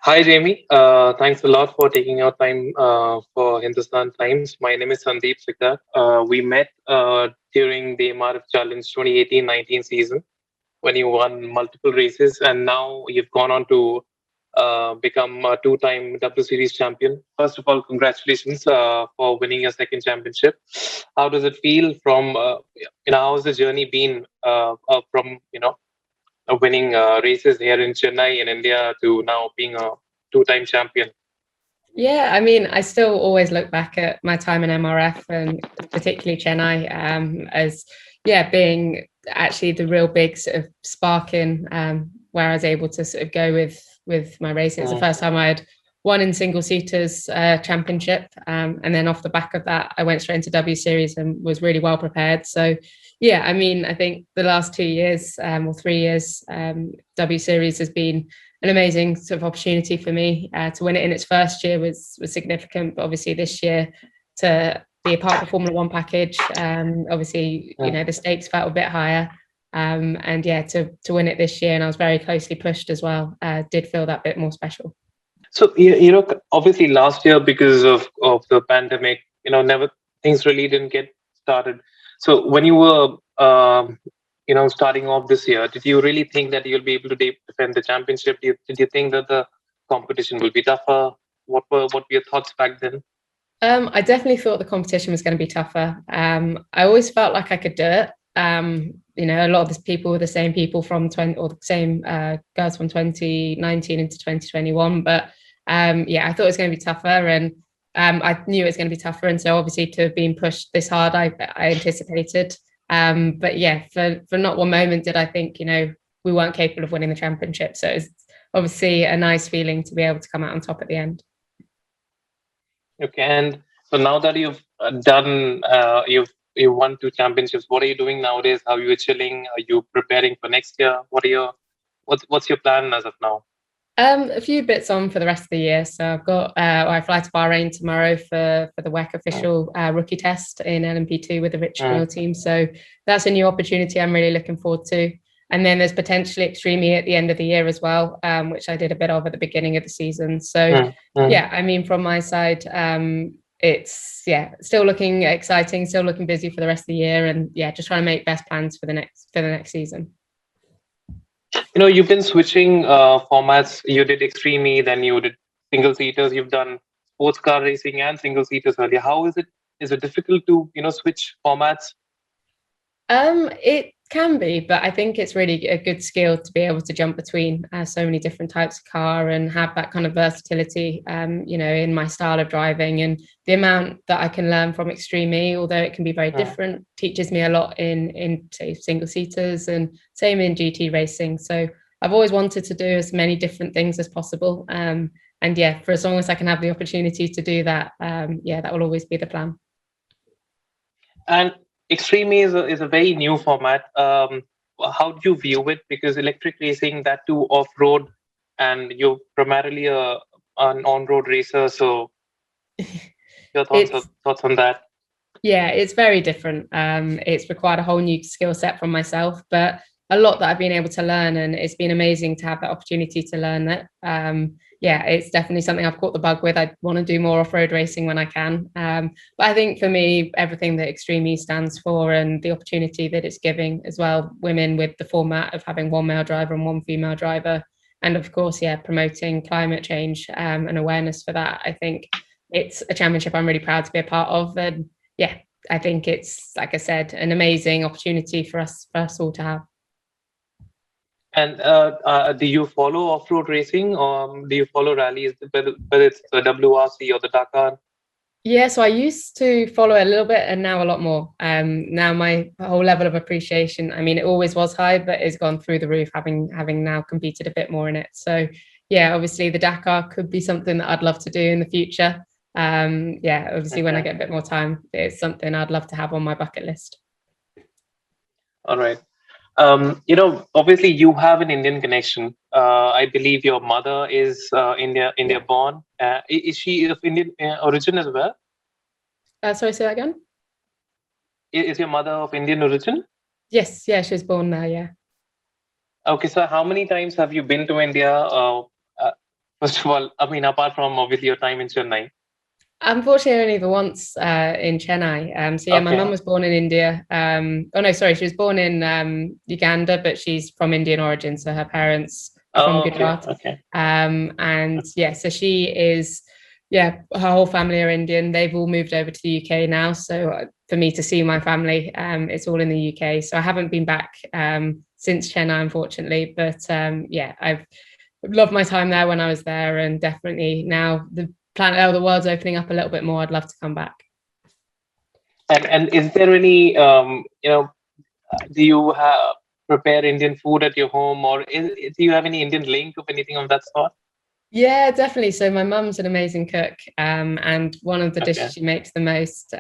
Hi, Jamie. Thanks a lot for taking your time for Hindustan Times. My name is Sandeep Sikar. We met during the MRF Challenge 2018-19 season when you won multiple races, and now you've gone on to become a two-time W Series champion. First of all, congratulations for winning your second championship. How does it feel from, how's the journey been from, winning races here in Chennai in India to now being a two-time champion? Yeah, I mean, I still always look back at my time in MRF and particularly Chennai as, yeah, being actually the real big sort of spark in where I was able to sort of go with my racing. It's the first time I had won in single seaters championship, and then off the back of that, I went straight into W Series and was really well prepared. So, yeah, I mean, I think the last 2 years or 3 years, W Series has been an amazing sort of opportunity for me. To win it in its first year was significant, but obviously this year to be a part of the Formula One package, obviously the stakes felt a bit higher, and yeah, to win it this year, and I was very closely pushed as well. Did feel that bit more special. So obviously last year because of the pandemic, never things really didn't get started. So when you were starting off this year, did you really think that you'll be able to defend the championship? Did you think that the competition will be tougher? What were your thoughts back then? I definitely thought the competition was going to be tougher. I always felt like I could do it. A lot of the people were the same people from 20 or the same girls from 2019 into 2021. But yeah, I thought it was going to be tougher, and I knew it was going to be tougher. And so obviously to have been pushed this hard, I anticipated. But yeah, for not one moment did I think, we weren't capable of winning the championship. So it's obviously a nice feeling to be able to come out on top at the end. Okay, and so now that you've you won two championships, what are you doing nowadays? How are you chilling? Are you preparing for next year? What's your plan as of now? A few bits on for the rest of the year. So I've got I fly to Bahrain tomorrow for the WEC official rookie test in LMP2 with the Rich Wheel team. So that's a new opportunity I'm really looking forward to. And then there's potentially Extreme E at the end of the year as well, which I did a bit of at the beginning of the season. So yeah, I mean, from my side, it's still looking exciting, still looking busy for the rest of the year, and yeah, just trying to make best plans for the next season. You've been switching formats. You did Extreme E, then you did single seaters. You've done sports car racing and single seaters earlier. How is it? Is it difficult to switch formats? It can be, but I think it's really a good skill to be able to jump between so many different types of car and have that kind of versatility, in my style of driving. And the amount that I can learn from Extreme E, although it can be very different, teaches me a lot in say single seaters, and same in GT racing. So I've always wanted to do as many different things as possible. And yeah, for as long as I can have the opportunity to do that, that will always be the plan. And Extreme is a very new format. How do you view it? Because electric racing, that too off road, and you're primarily an on road racer. So, your thoughts on that? Yeah, it's very different. It's required a whole new skill set from myself, but a lot that I've been able to learn, and it's been amazing to have that opportunity to learn that. It's definitely something I've caught the bug with. I want to do more off-road racing when I can. But I think for me, everything that Extreme E stands for and the opportunity that it's giving as well, women with the format of having one male driver and one female driver, and of course, promoting climate change and awareness for that. I think it's a championship I'm really proud to be a part of. And yeah, I think it's, like I said, an amazing opportunity for us all to have. And do you follow off-road racing, or do you follow rallies, whether it's the WRC or the Dakar? Yeah, so I used to follow a little bit, and now a lot more. Now my whole level of appreciation, I mean, it always was high, but it's gone through the roof, having now competed a bit more in it. So yeah, obviously the Dakar could be something that I'd love to do in the future. Obviously when I get a bit more time, it's something I'd love to have on my bucket list. All right. Obviously you have an Indian connection. I believe your mother is India born. Is she of Indian origin as well? Sorry, say that again. Is your mother of Indian origin? Yes, yeah, she was born there. Yeah. Okay, so how many times have you been to India? First of all, I mean, apart from obviously your time in Chennai. Unfortunately, only the once in Chennai. So yeah, my mum was born in India. Oh no, sorry, she was born in Uganda, but she's from Indian origin, so her parents are from Gujarat. And yeah, so she is, yeah, her whole family are Indian. They've all moved over to the UK now. So for me to see my family, it's all in the UK. So I haven't been back since Chennai, unfortunately. But yeah, I've loved my time there when I was there, and definitely now the world's opening up a little bit more. I'd love to come back. And is there any do you prepare Indian food at your home, or do you have any Indian link of anything of that sort? Yeah, definitely. So my mum's an amazing cook, and one of the dishes she makes the most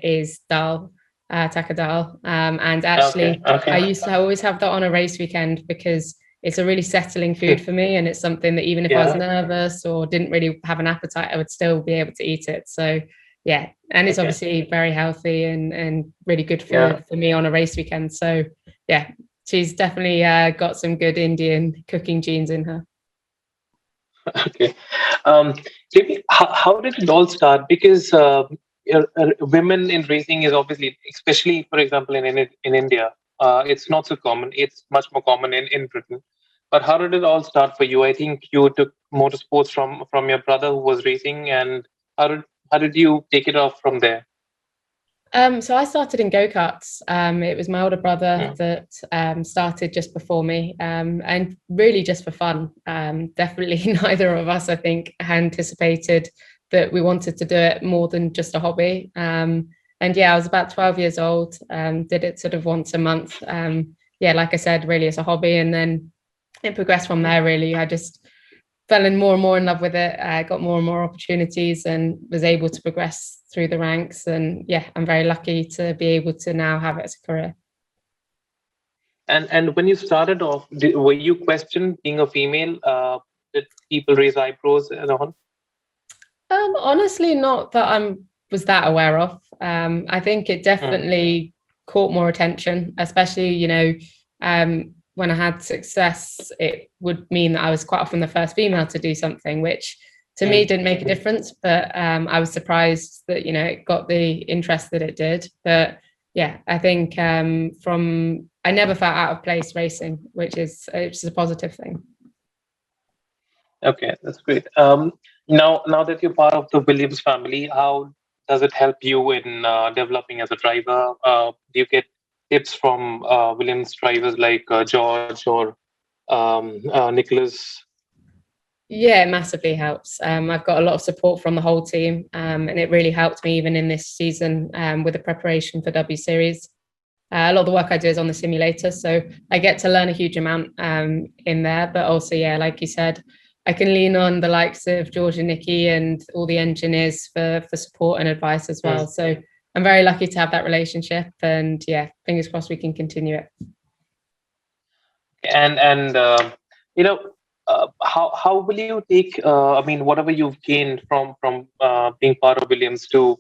is dal, tadka dal. And actually, I used to always have that on a race weekend because it's a really settling food for me, and it's something that even if I was nervous or didn't really have an appetite, I would still be able to eat it. So yeah, and it's obviously very healthy and really good for me on a race weekend. So yeah, she's definitely got some good Indian cooking genes in her. Okay. Jamie, how did it all start? Because women in racing is obviously, especially for example in India, it's not so common. It's much more common in Britain. But how did it all start for you? I think you took motorsports from your brother who was racing, and how did you take it off from there? So I started in go-karts. It was my older brother that started just before me, and really just for fun. Definitely neither of us, I think, anticipated that we wanted to do it more than just a hobby. And yeah, I was about 12 years old, did it sort of once a month. Yeah, like I said, really as a hobby. And then it progressed from there, really. I just fell in more and more in love with it. I got more and more opportunities and was able to progress through the ranks. And yeah, I'm very lucky to be able to now have it as a career. And when you started off, were you questioned being a female? Did people raise eyebrows and all? Honestly, not that I was that aware of. I think it definitely caught more attention, especially, when I had success, it would mean that I was quite often the first female to do something, which to me didn't make a difference. But I was surprised that, it got the interest that it did. But yeah, I think I never felt out of place racing, which is a positive thing. Okay, that's great. Now that you're part of the Williams family, how does it help you in developing as a driver? Do you get tips from Williams drivers like George or Nicholas? Yeah, it massively helps. I've got a lot of support from the whole team, and it really helped me even in this season with the preparation for W Series. A lot of the work I do is on the simulator, so I get to learn a huge amount in there. But also, yeah, like you said, I can lean on the likes of George and Nikki and all the engineers for support and advice as well. So I'm very lucky to have that relationship, and yeah, fingers crossed we can continue it. And how will you take? I mean, whatever you've gained from being part of Williams to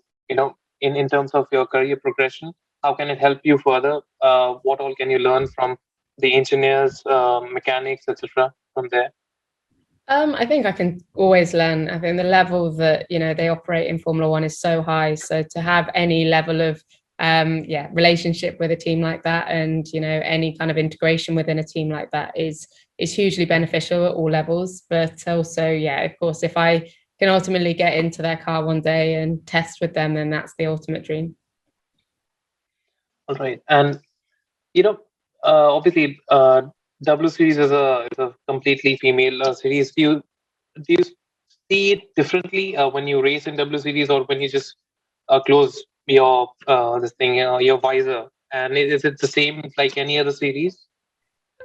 in terms of your career progression, how can it help you further? What all can you learn from the engineers, mechanics, etc. from there? I think I can always learn. I think the level that they operate in Formula One is so high. So to have any level of relationship with a team like that, and any kind of integration within a team like that is hugely beneficial at all levels. But also, yeah, of course, if I can ultimately get into their car one day and test with them, then that's the ultimate dream. All right, and obviously, W Series is a completely female series. Do you see it differently when you race in W Series, or when you just close your your visor? And is it the same like any other series?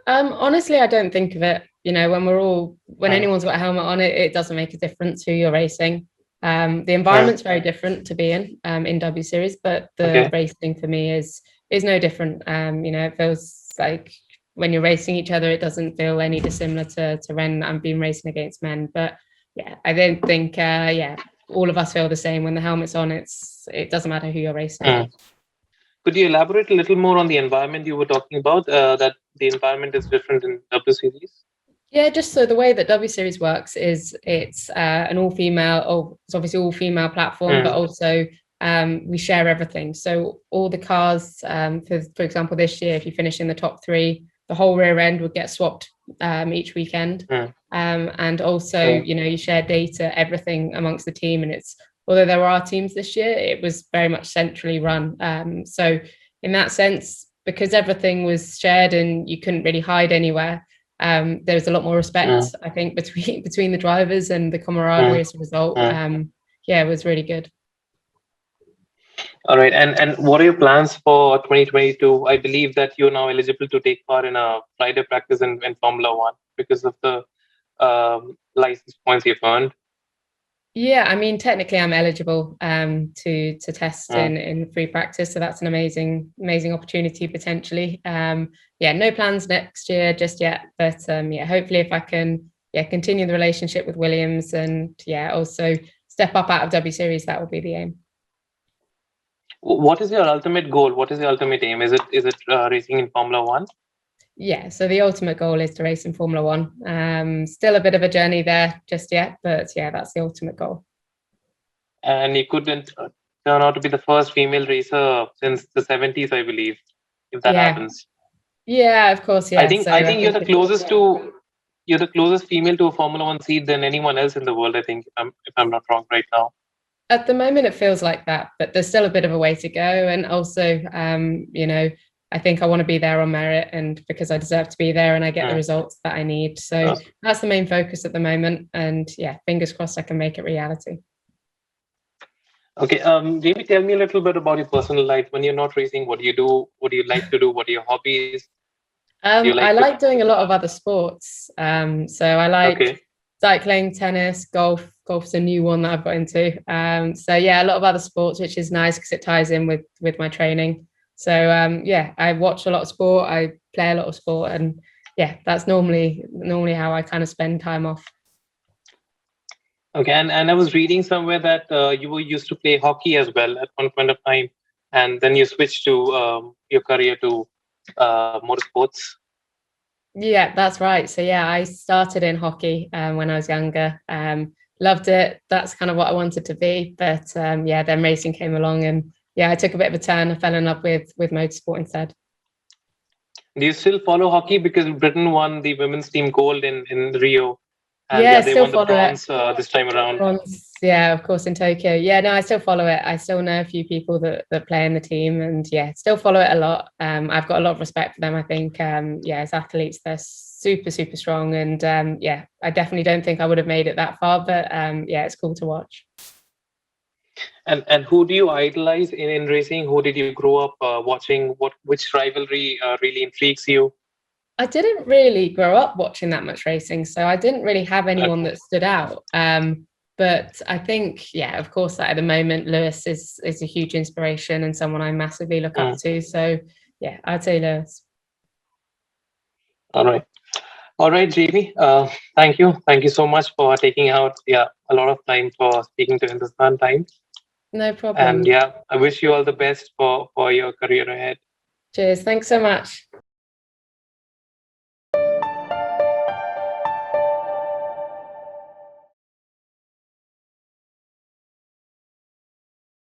Honestly, I don't think of it. When anyone's got a helmet on, it doesn't make a difference who you're racing. The environment's very different to be in W Series, but the racing for me is no different. It feels like when you're racing each other, it doesn't feel any dissimilar to when I'm being racing against men. But yeah, I don't think all of us feel the same. When the helmet's on, it doesn't matter who you're racing. Could you elaborate a little more on the environment you were talking about? That the environment is different in W Series? Yeah, just so the way that W Series works is it's an all-female, or it's obviously all-female platform, but also we share everything. So all the cars, for example, this year, if you finish in the top 3, the whole rear end would get swapped each weekend. And also, you share data, everything amongst the team. And although there were teams this year, it was very much centrally run. So in that sense, because everything was shared and you couldn't really hide anywhere, there was a lot more respect, I think, between the drivers, and the camaraderie as a result. Yeah, it was really good. All right, and what are your plans for 2022? I believe that you're now eligible to take part in a Friday practice in Formula One because of the license points you've earned. Yeah, I mean, technically, I'm eligible to test in free practice, so that's an amazing opportunity potentially. Yeah, no plans next year just yet, but yeah, hopefully if I can continue the relationship with Williams and also step up out of W Series, that will be the aim. What is your ultimate goal? What is the ultimate aim? Is it racing in Formula One? Yeah, so the ultimate goal is to race in Formula One. Still a bit of a journey there just yet, but yeah, that's the ultimate goal. And you couldn't turn out to be the first female racer since the 70s, I believe, if that happens. Yeah, of course. Yeah, I think you're the closest female to a Formula One seat than anyone else in the world. I think, if I'm not wrong, right now. At the moment, it feels like that, but there's still a bit of a way to go. And also, I think I want to be there on merit, and because I deserve to be there, and I get the results that I need. So that's the main focus at the moment. And yeah, fingers crossed I can make it reality. Okay, Jamie, tell me a little bit about your personal life. When you're not racing, what do you do? What do you like to do? What are your hobbies? I like doing a lot of other sports. So I like cycling, tennis, golf. Golf's a new one that I've got into. So yeah, a lot of other sports, which is nice because it ties in with my training. So yeah, I watch a lot of sport. I play a lot of sport, and yeah, that's normally how I kind of spend time off. Okay, and I was reading somewhere that you were used to play hockey as well at one point of time, and then you switched to your career to motorsports. Yeah, that's right. So yeah, I started in hockey when I was younger. Loved it. That's kind of what I wanted to be. But yeah, then racing came along, and yeah, I took a bit of a turn. I fell in love with motorsport instead. Do you still follow hockey? Because Britain won the women's team gold in Rio. And yeah, they won the bronze this time around. Bronze, yeah, of course, in Tokyo. Yeah, no, I still follow it. I still know a few people that play in the team, and yeah, still follow it a lot. I've got a lot of respect for them. I think, yeah, as athletes, they're super strong, and yeah, I definitely don't think I would have made it that far, but yeah, it's cool to watch. And who do you idolize in racing? Who did you grow up watching? Which rivalry really intrigues you? I didn't really grow up watching that much racing, so I didn't really have anyone that stood out. But I think, yeah, of course, that at the moment, Lewis is a huge inspiration and someone I massively look up to. So yeah, I'd say Lewis. All right, Jamie. Thank you so much for taking out a lot of time for speaking to Hindustan Times. No problem. And yeah, I wish you all the best for your career ahead. Cheers. Thanks so much.